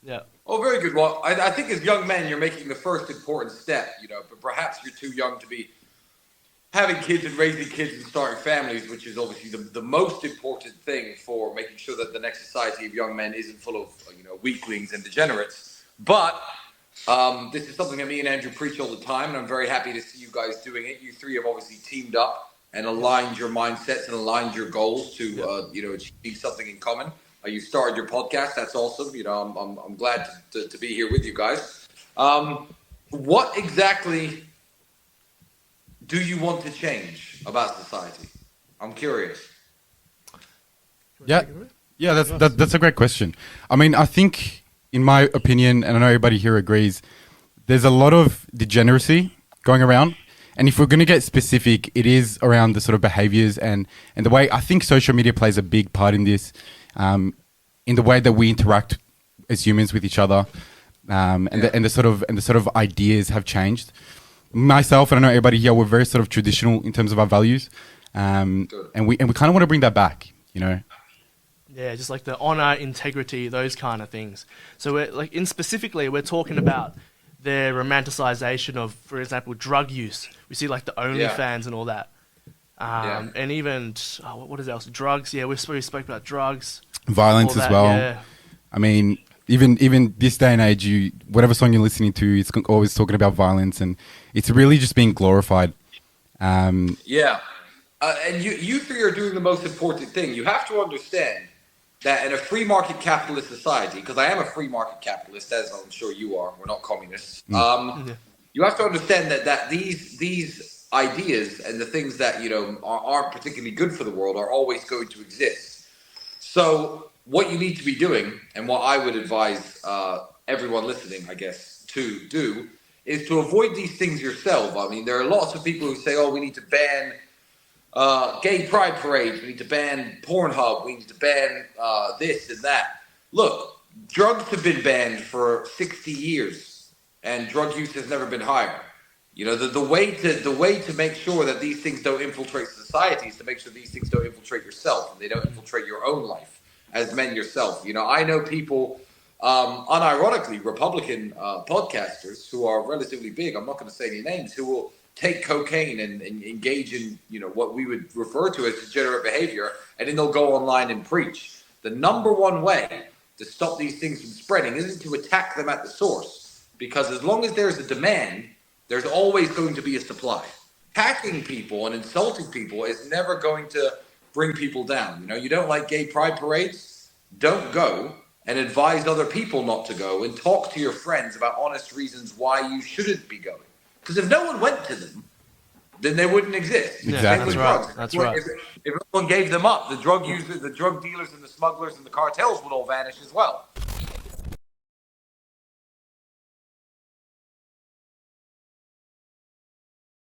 Yeah. Oh, very good. Well, I think as young men, you're making the first important step, but perhaps you're too young to be having kids and raising kids and starting families, which is obviously the most important thing for making sure that the next society of young men isn't full of, weaklings and degenerates. But this is something that me and Andrew preach all the time, and I'm very happy to see you guys doing it. You three have obviously teamed up and aligned your mindsets and aligned your goals to, achieve something in common. You started your podcast. That's awesome. I'm glad to be here with you guys. What exactly do you want to change about society? I'm curious. Yeah, yeah, that's a great question. I mean, I think, in my opinion, and I know everybody here agrees, there's a lot of degeneracy going around. And if we're going to get specific, it is around the sort of behaviors and the way I think social media plays a big part in this, in the way that we interact as humans with each other, and the sort of ideas have changed. Myself, and I know everybody here, we're very sort of traditional in terms of our values, and we kind of want to bring that back, Yeah, just like the honor, integrity, those kind of things. So specifically, we're talking about the romanticization of, for example, drug use. We see like the OnlyFans and all that. And even, what is else? Drugs. Yeah, we spoke about drugs. Violence as well. Yeah. I mean, even this day and age, whatever song you're listening to, it's always talking about violence, and it's really just being glorified. And you three are doing the most important thing. You have to understand that in a free market capitalist society, because I am a free market capitalist, as I'm sure you are, we're not communists. You have to understand that these ideas and the things that aren't particularly good for the world are always going to exist. So what you need to be doing, and what I would advise everyone listening, I guess, to do, is to avoid these things yourself. I mean, there are lots of people who say, "Oh, we need to ban gay pride parades. We need to ban Pornhub. We need to ban this and that." Look, drugs have been banned for 60 years, and drug use has never been higher. The way to make sure that these things don't infiltrate society is to make sure these things don't infiltrate yourself, and they don't infiltrate your own life as men yourself. I know people, unironically, Republican podcasters who are relatively big. I'm not going to say any names, who will take cocaine and engage in what we would refer to as degenerate behavior, and then they'll go online and preach. The number one way to stop these things from spreading isn't to attack them at the source, because as long as there's a demand, there's always going to be a supply. Hacking people and insulting people is never going to bring people down. You don't like gay pride parades? Don't go, and advise other people not to go, and talk to your friends about honest reasons why you shouldn't be going. Because if no one went to them, then they wouldn't exist. Exactly. That's right. If everyone gave them up, the drug users, the drug dealers, and the smugglers and the cartels would all vanish as well.